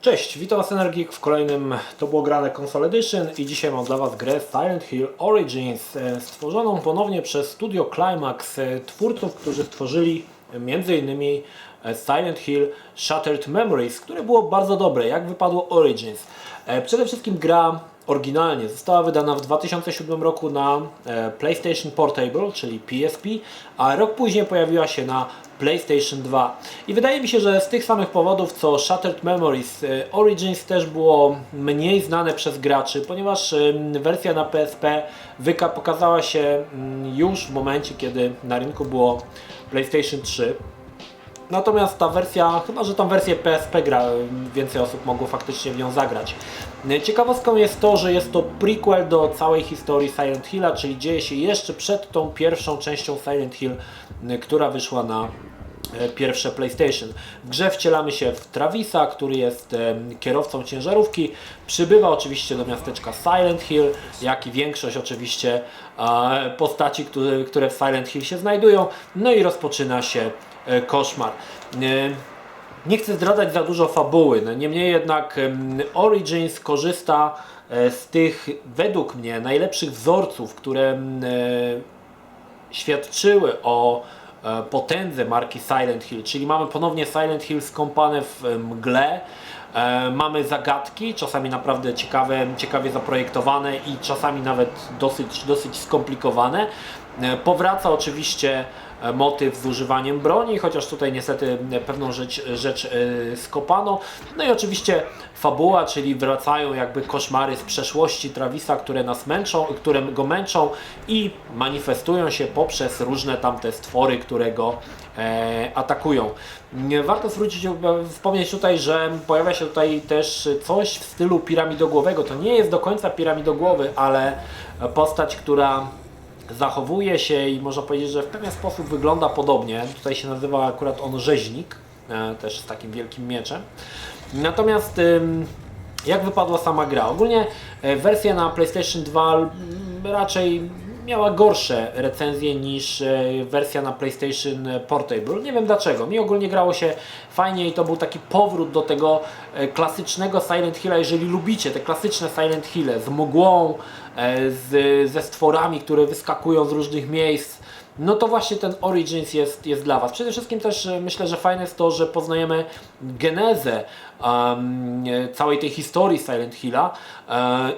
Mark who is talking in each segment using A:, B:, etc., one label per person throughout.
A: Cześć, witam Was Energik w kolejnym To było grane Console Edition i dzisiaj mam dla Was grę Silent Hill Origins, stworzoną ponownie przez Studio Climax, twórców, którzy stworzyli m.in. Silent Hill Shattered Memories, które było bardzo dobre. Jak wypadło Origins? Przede wszystkim gra oryginalnie została wydana w 2007 roku na PlayStation Portable, czyli PSP, a rok później pojawiła się na PlayStation 2. I wydaje mi się, że z tych samych powodów co Shattered Memories, Origins też było mniej znane przez graczy, ponieważ wersja na PSP pokazała się już w momencie, kiedy na rynku było PlayStation 3. Natomiast ta wersja, chyba że tą wersję PSP więcej osób mogło faktycznie w nią zagrać. Ciekawostką jest to, że jest to prequel do całej historii Silent Hilla, czyli dzieje się jeszcze przed tą pierwszą częścią Silent Hill, która wyszła na pierwsze PlayStation. W grze wcielamy się w Travisa, który jest kierowcą ciężarówki. Przybywa oczywiście do miasteczka Silent Hill, jak i większość oczywiście postaci, które w Silent Hill się znajdują. No i rozpoczyna się koszmar. Nie chcę zdradzać za dużo fabuły, niemniej jednak Origins korzysta z tych, według mnie, najlepszych wzorców, które świadczyły o potędze marki Silent Hill, czyli mamy ponownie Silent Hill skąpane w mgle, mamy zagadki, czasami naprawdę ciekawie zaprojektowane i czasami nawet dosyć skomplikowane. Powraca oczywiście motyw z używaniem broni, chociaż tutaj niestety pewną rzecz skopano. No i oczywiście fabuła, czyli wracają jakby koszmary z przeszłości Travisa, które go męczą i manifestują się poprzez różne tamte stwory, które go atakują. Warto wspomnieć tutaj, że pojawia się tutaj też coś w stylu piramidogłowego. To nie jest do końca piramidogłowy, ale postać, która zachowuje się i można powiedzieć, że w pewien sposób wygląda podobnie. Tutaj się nazywa akurat on rzeźnik, też z takim wielkim mieczem. Natomiast jak wypadła sama gra? Ogólnie wersja na PlayStation 2 raczej miała gorsze recenzje niż wersja na PlayStation Portable. Nie wiem dlaczego. Mi ogólnie grało się fajnie i to był taki powrót do tego klasycznego Silent Hilla. Jeżeli lubicie te klasyczne Silent Hille z mgłą, ze stworami, które wyskakują z różnych miejsc, no to właśnie ten Origins jest dla Was. Przede wszystkim też myślę, że fajne jest to, że poznajemy genezę całej tej historii Silent Hilla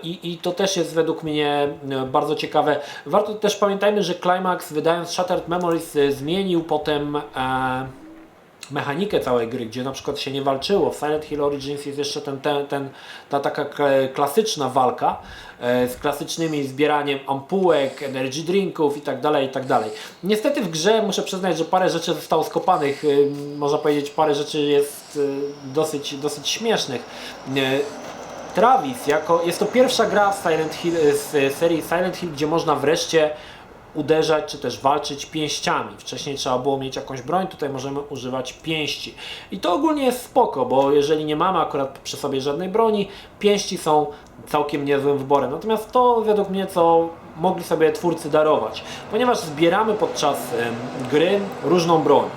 A: i to też jest według mnie bardzo ciekawe. Warto też pamiętajmy, że Climax, wydając Shattered Memories, zmienił potem mechanikę całej gry, gdzie na przykład się nie walczyło. W Silent Hill Origins jest jeszcze ta taka klasyczna walka z klasycznymi zbieraniem ampułek, energy drinków itd. Niestety w grze muszę przyznać, że parę rzeczy zostało skopanych. Można powiedzieć, parę rzeczy jest dosyć śmiesznych. Travis, jest to pierwsza gra z serii Silent Hill, gdzie można wreszcie uderzać czy też walczyć pięściami. Wcześniej trzeba było mieć jakąś broń, tutaj możemy używać pięści. I to ogólnie jest spoko, bo jeżeli nie mamy akurat przy sobie żadnej broni, pięści są całkiem niezłym wyborem. Natomiast to według mnie, co mogli sobie twórcy darować, ponieważ zbieramy podczas gry różną broń.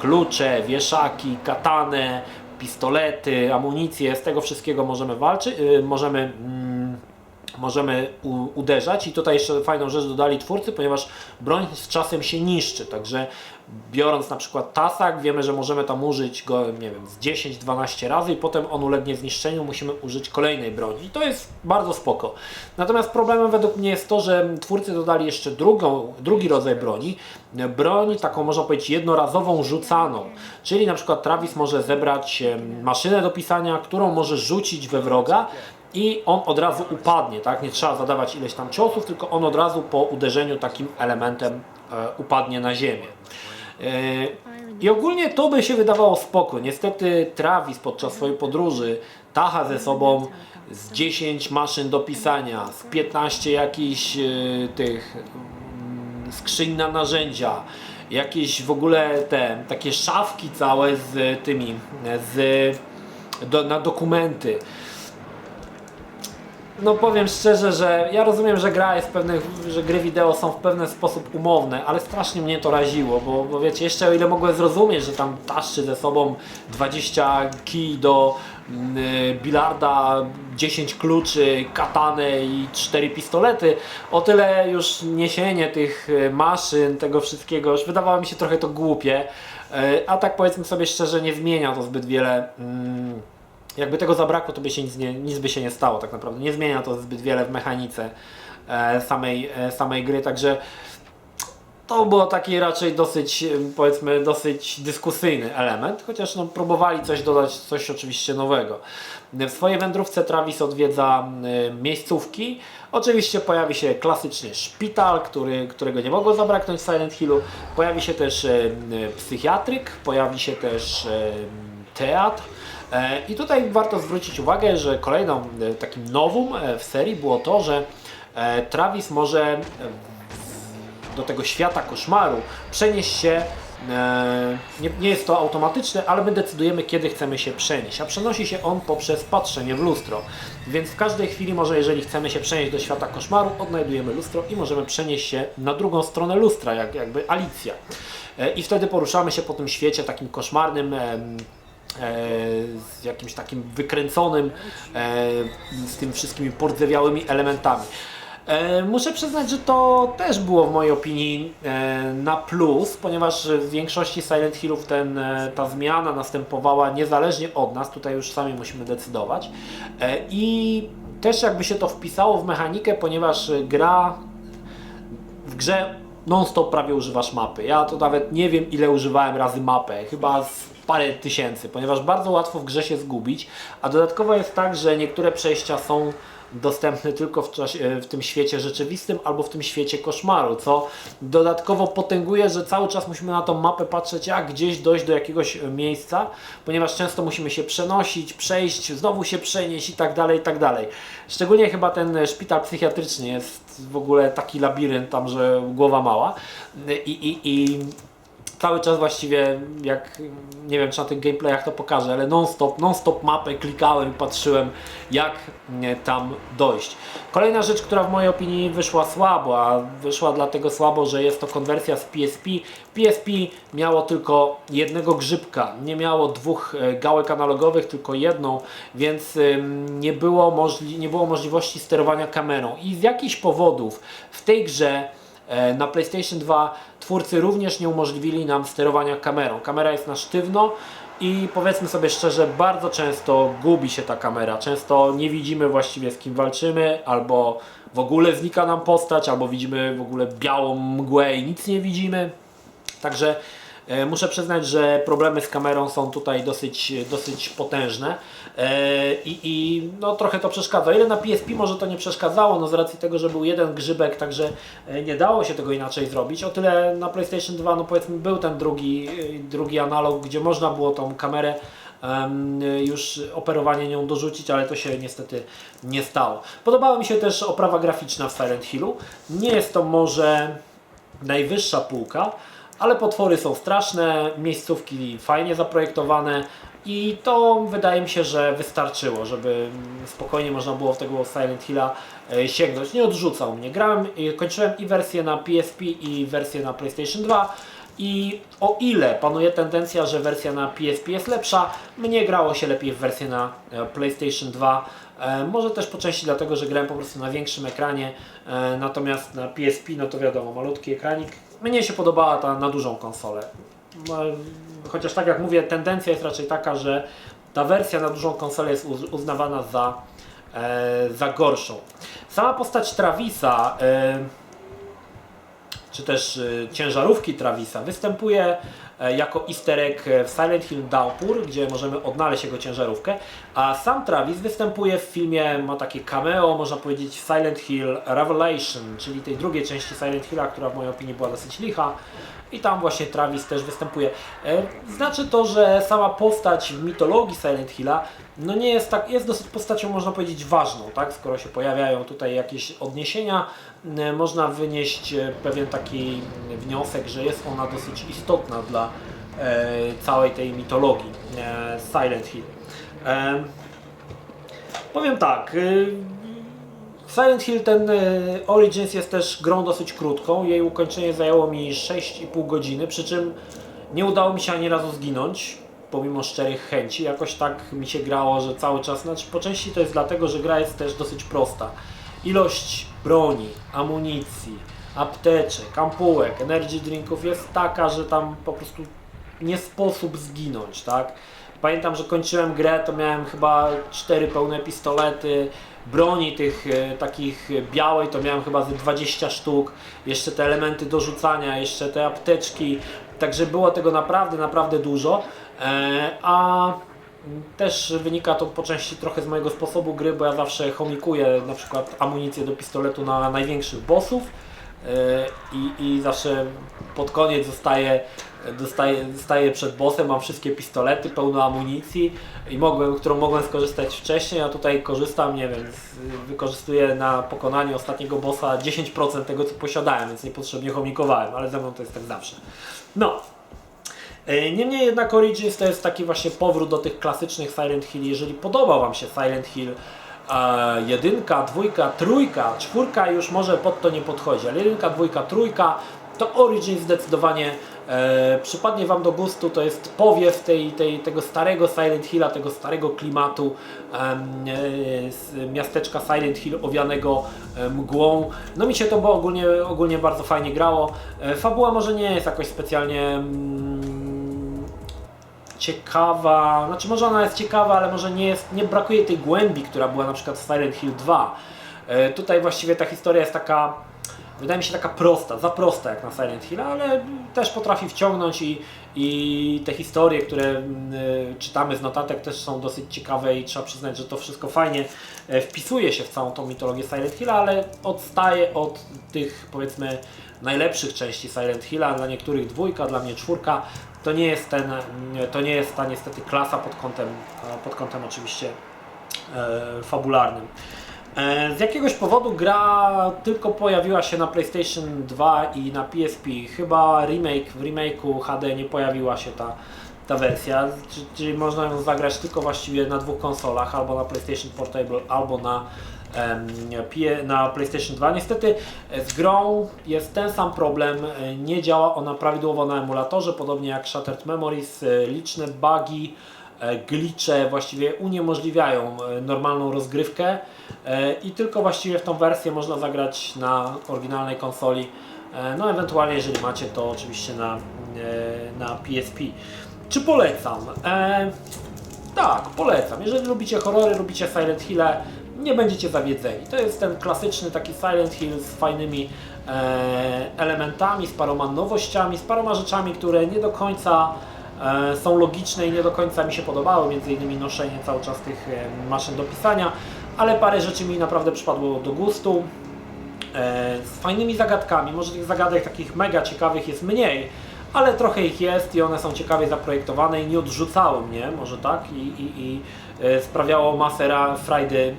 A: Klucze, wieszaki, katane, pistolety, amunicję, z tego wszystkiego możemy walczyć, możemy uderzać i tutaj jeszcze fajną rzecz dodali twórcy, ponieważ broń z czasem się niszczy, także biorąc na przykład tasak, wiemy, że możemy tam użyć go, nie wiem, z 10-12 razy i potem on ulegnie zniszczeniu, musimy użyć kolejnej broni i to jest bardzo spoko. Natomiast problemem według mnie jest to, że twórcy dodali jeszcze drugi rodzaj broni, taką można powiedzieć jednorazową rzucaną, czyli na przykład Travis może zebrać maszynę do pisania, którą może rzucić we wroga i on od razu upadnie, tak? Nie trzeba zadawać ileś tam ciosów, tylko on od razu po uderzeniu takim elementem upadnie na ziemię. I ogólnie to by się wydawało spoko. Niestety Travis podczas swojej podróży tacha ze sobą z 10 maszyn do pisania, z 15 jakichś tych skrzyń na narzędzia, jakieś w ogóle takie szafki całe z tymi na dokumenty. No powiem szczerze, że ja rozumiem, że że gry wideo są w pewien sposób umowne, ale strasznie mnie to raziło, bo wiecie, jeszcze o ile mogłem zrozumieć, że tam taszczy ze sobą 20 kij do bilarda, 10 kluczy, katanę i 4 pistolety, o tyle już niesienie tych maszyn, tego wszystkiego, już wydawało mi się trochę to głupie, a tak powiedzmy sobie szczerze, nie zmienia to zbyt wiele. Jakby tego zabrakło, to by się nic by się nie stało tak naprawdę. Nie zmienia to zbyt wiele w mechanice samej gry, także to było taki raczej dosyć, powiedzmy, dosyć dyskusyjny element, chociaż no, próbowali coś dodać, coś oczywiście nowego. W swojej wędrówce Travis odwiedza miejscówki. Oczywiście pojawi się klasycznie szpital, którego nie mogło zabraknąć w Silent Hillu. Pojawi się też psychiatryk, pojawi się też teatr. I tutaj warto zwrócić uwagę, że kolejną takim nowum w serii było to, że Travis może do tego świata koszmaru przenieść się, nie jest to automatyczne, ale my decydujemy, kiedy chcemy się przenieść, a przenosi się on poprzez patrzenie w lustro, więc w każdej chwili jeżeli chcemy się przenieść do świata koszmaru, odnajdujemy lustro i możemy przenieść się na drugą stronę lustra, jakby Alicja, i wtedy poruszamy się po tym świecie takim koszmarnym, z jakimś takim wykręconym, z tymi wszystkimi pordzewiałymi elementami. Muszę przyznać, że to też było w mojej opinii na plus, ponieważ w większości Silent Hillów ta zmiana następowała niezależnie od nas, tutaj już sami musimy decydować, i też jakby się to wpisało w mechanikę, ponieważ w grze non-stop prawie używasz mapy. Ja to nawet nie wiem, ile używałem razy mapę, chyba parę tysięcy, ponieważ bardzo łatwo w grze się zgubić, a dodatkowo jest tak, że niektóre przejścia są dostępne tylko w tym świecie rzeczywistym albo w tym świecie koszmaru, co dodatkowo potęguje, że cały czas musimy na tą mapę patrzeć, jak gdzieś dojść do jakiegoś miejsca, ponieważ często musimy się przenosić, przejść, znowu się przenieść i tak dalej, i tak dalej. Szczególnie chyba ten szpital psychiatryczny jest w ogóle taki labirynt tam, że głowa mała i cały czas właściwie, jak nie wiem, czy na tych gameplayach to pokażę, ale non-stop mapę klikałem i patrzyłem, jak tam dojść. Kolejna rzecz, która w mojej opinii wyszła słabo, a wyszła dlatego słabo, że jest to konwersja z PSP. PSP miało tylko jednego grzybka, nie miało dwóch gałek analogowych, tylko jedną, więc nie było możliwości sterowania kamerą. I z jakichś powodów w tej grze na PlayStation 2 twórcy również nie umożliwili nam sterowania kamerą. Kamera jest na sztywno i powiedzmy sobie szczerze, bardzo często gubi się ta kamera. Często nie widzimy właściwie, z kim walczymy, albo w ogóle znika nam postać, albo widzimy w ogóle białą mgłę i nic nie widzimy. Także muszę przyznać, że problemy z kamerą są tutaj dosyć potężne i no, trochę to przeszkadza. O ile na PSP może to nie przeszkadzało, no z racji tego, że był jeden grzybek, także nie dało się tego inaczej zrobić. O tyle na PlayStation 2 no powiedzmy był ten drugi analog, gdzie można było tą kamerę już operowanie nią dorzucić, ale to się niestety nie stało. Podobała mi się też oprawa graficzna w Silent Hillu. Nie jest to może najwyższa półka, ale potwory są straszne, miejscówki fajnie zaprojektowane i to wydaje mi się, że wystarczyło, żeby spokojnie można było w tego Silent Hilla sięgnąć. Nie odrzucał mnie. Kończyłem i wersję na PSP i wersję na PlayStation 2 i o ile panuje tendencja, że wersja na PSP jest lepsza, mnie grało się lepiej w wersję na PlayStation 2. Może też po części dlatego, że grałem po prostu na większym ekranie, natomiast na PSP, no to wiadomo, malutki ekranik. Mnie się podobała ta na dużą konsolę. Chociaż tak jak mówię, tendencja jest raczej taka, że ta wersja na dużą konsolę jest uznawana za gorszą. Sama postać Travisa, czy też ciężarówki Travisa występuje jako easter egg w Silent Hill Downpour, gdzie możemy odnaleźć jego ciężarówkę, a sam Travis występuje w filmie, ma takie cameo, można powiedzieć, Silent Hill Revelation, czyli tej drugiej części Silent Hilla, która w mojej opinii była dosyć licha i tam właśnie Travis też występuje. Znaczy to, że sama postać w mitologii Silent Hilla no nie jest tak, jest dosyć postacią, można powiedzieć, ważną, tak? Skoro się pojawiają tutaj jakieś odniesienia, można wynieść pewien taki wniosek, że jest ona dosyć istotna dla całej tej mitologii Silent Hill. Powiem tak, Silent Hill ten Origins jest też grą dosyć krótką, jej ukończenie zajęło mi 6,5 godziny, przy czym nie udało mi się ani razu zginąć, pomimo szczerych chęci. Jakoś tak mi się grało, że cały czas, znaczy po części to jest dlatego, że gra jest też dosyć prosta. Ilość broni, amunicji, apteczek, ampułek, energy drinków jest taka, że tam po prostu nie sposób zginąć, tak? Pamiętam, że kończyłem grę, to miałem chyba 4 pełne pistolety, broni tych takich białej to miałem chyba ze 20 sztuk, jeszcze te elementy do rzucania, jeszcze te apteczki, także było tego naprawdę, naprawdę dużo, a też wynika to po części trochę z mojego sposobu gry, bo ja zawsze chomikuję na przykład amunicję do pistoletu na największych bossów i zawsze pod koniec zostaję przed bossem, mam wszystkie pistolety, pełno amunicji którą mogłem skorzystać wcześniej, a tutaj korzystam, nie wiem, wykorzystuję na pokonanie ostatniego bossa 10% tego, co posiadałem, więc niepotrzebnie chomikowałem, ale ze mną to jest tak zawsze. No. Niemniej jednak Origins to jest taki właśnie powrót do tych klasycznych Silent Hill. Jeżeli podobał Wam się Silent Hill 1, 2, 3, 4 już może pod to nie podchodzi, ale 1, 2, 3 to Origins zdecydowanie przypadnie Wam do gustu. To jest powiew tego starego Silent Hilla, tego starego klimatu z miasteczka Silent Hill owianego mgłą. No mi się to ogólnie bardzo fajnie grało. Fabuła może nie jest jakoś specjalnie ciekawa, znaczy może ona jest ciekawa, ale może nie brakuje tej głębi, która była na przykład w Silent Hill 2. Tutaj właściwie ta historia jest taka, wydaje mi się taka prosta, za prosta jak na Silent Hill, ale też potrafi wciągnąć i te historie, które czytamy z notatek też są dosyć ciekawe i trzeba przyznać, że to wszystko fajnie wpisuje się w całą tą mitologię Silent Hilla, ale odstaje od tych powiedzmy najlepszych części Silent Hilla, dla niektórych 2, dla mnie 4. To nie jest ta niestety klasa pod kątem oczywiście fabularnym. Z jakiegoś powodu gra tylko pojawiła się na PlayStation 2 i na PSP. Chyba w remake'u HD nie pojawiła się ta wersja, czyli można ją zagrać tylko właściwie na 2 konsolach, albo na PlayStation Portable, albo na PlayStation 2. Niestety z grą jest ten sam problem, nie działa ona prawidłowo na emulatorze, podobnie jak Shattered Memories, liczne bugi, glitche właściwie uniemożliwiają normalną rozgrywkę i tylko właściwie w tą wersję można zagrać na oryginalnej konsoli, no ewentualnie jeżeli macie to oczywiście na PSP. Czy polecam? Tak, polecam. Jeżeli lubicie horrory, lubicie Silent Hill'e, nie będziecie zawiedzeni. To jest ten klasyczny taki Silent Hill z fajnymi elementami, z paroma nowościami, z paroma rzeczami, które nie do końca są logiczne i nie do końca mi się podobały, między innymi noszenie cały czas tych maszyn do pisania, ale parę rzeczy mi naprawdę przypadło do gustu. Z fajnymi zagadkami, może tych zagadek takich mega ciekawych jest mniej, ale trochę ich jest i one są ciekawie zaprojektowane i nie odrzucały mnie, może tak, i sprawiało masę frajdy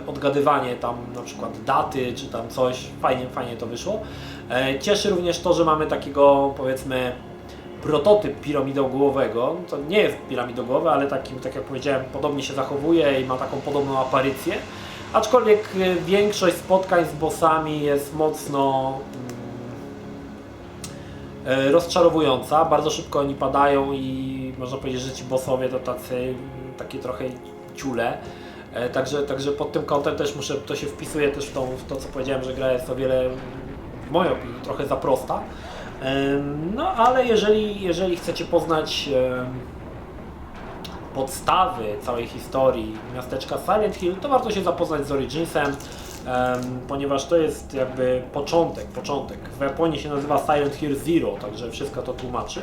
A: odgadywanie tam na przykład daty czy tam coś, fajnie to wyszło. Cieszy również to, że mamy takiego powiedzmy prototyp piramidogłowego. To nie jest piramidogłowy, ale takim, tak jak powiedziałem, podobnie się zachowuje i ma taką podobną aparycję. Aczkolwiek większość spotkań z bossami jest mocno rozczarowująca. Bardzo szybko oni padają i można powiedzieć, że ci bossowie to takie trochę ciule. Także pod tym kątem też to się wpisuje też w to, co powiedziałem, że gra jest o wiele, w mojej opinii, trochę za prosta. No ale jeżeli chcecie poznać podstawy całej historii miasteczka Silent Hill, to warto się zapoznać z Originsem, ponieważ to jest jakby początek. W Japonii się nazywa Silent Hill Zero, także wszystko to tłumaczy.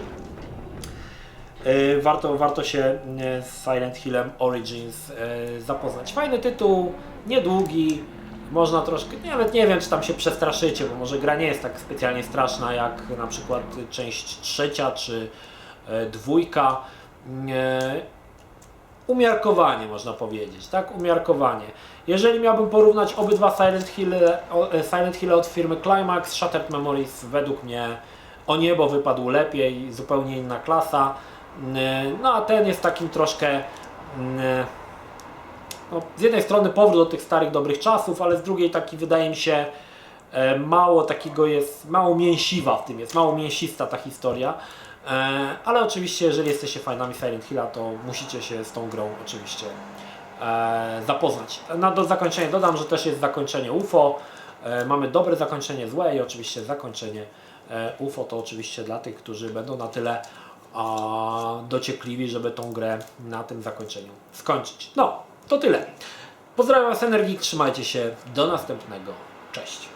A: Warto się z Silent Hillem Origins zapoznać. Fajny tytuł, niedługi, można troszkę, nawet nie wiem, czy tam się przestraszycie, bo może gra nie jest tak specjalnie straszna jak na przykład część 3 czy 2. Umiarkowanie można powiedzieć, tak? Umiarkowanie. Jeżeli miałbym porównać obydwa Silent Hill od firmy Climax, Shattered Memories według mnie o niebo wypadł lepiej, zupełnie inna klasa. No a ten jest takim troszkę no, z jednej strony powrót do tych starych, dobrych czasów, ale z drugiej taki wydaje mi się mało takiego jest, mało mięsiwa w tym jest, mało mięsista ta historia. Ale oczywiście, jeżeli jesteście fanami Silent Hilla, to musicie się z tą grą oczywiście zapoznać. Do zakończenia dodam, że też jest zakończenie UFO. Mamy dobre zakończenie, złe i oczywiście zakończenie UFO to oczywiście dla tych, którzy będą na tyle dociekliwi, żeby tą grę na tym zakończeniu skończyć. No, to tyle. Pozdrawiam Was, Energik, trzymajcie się, do następnego. Cześć.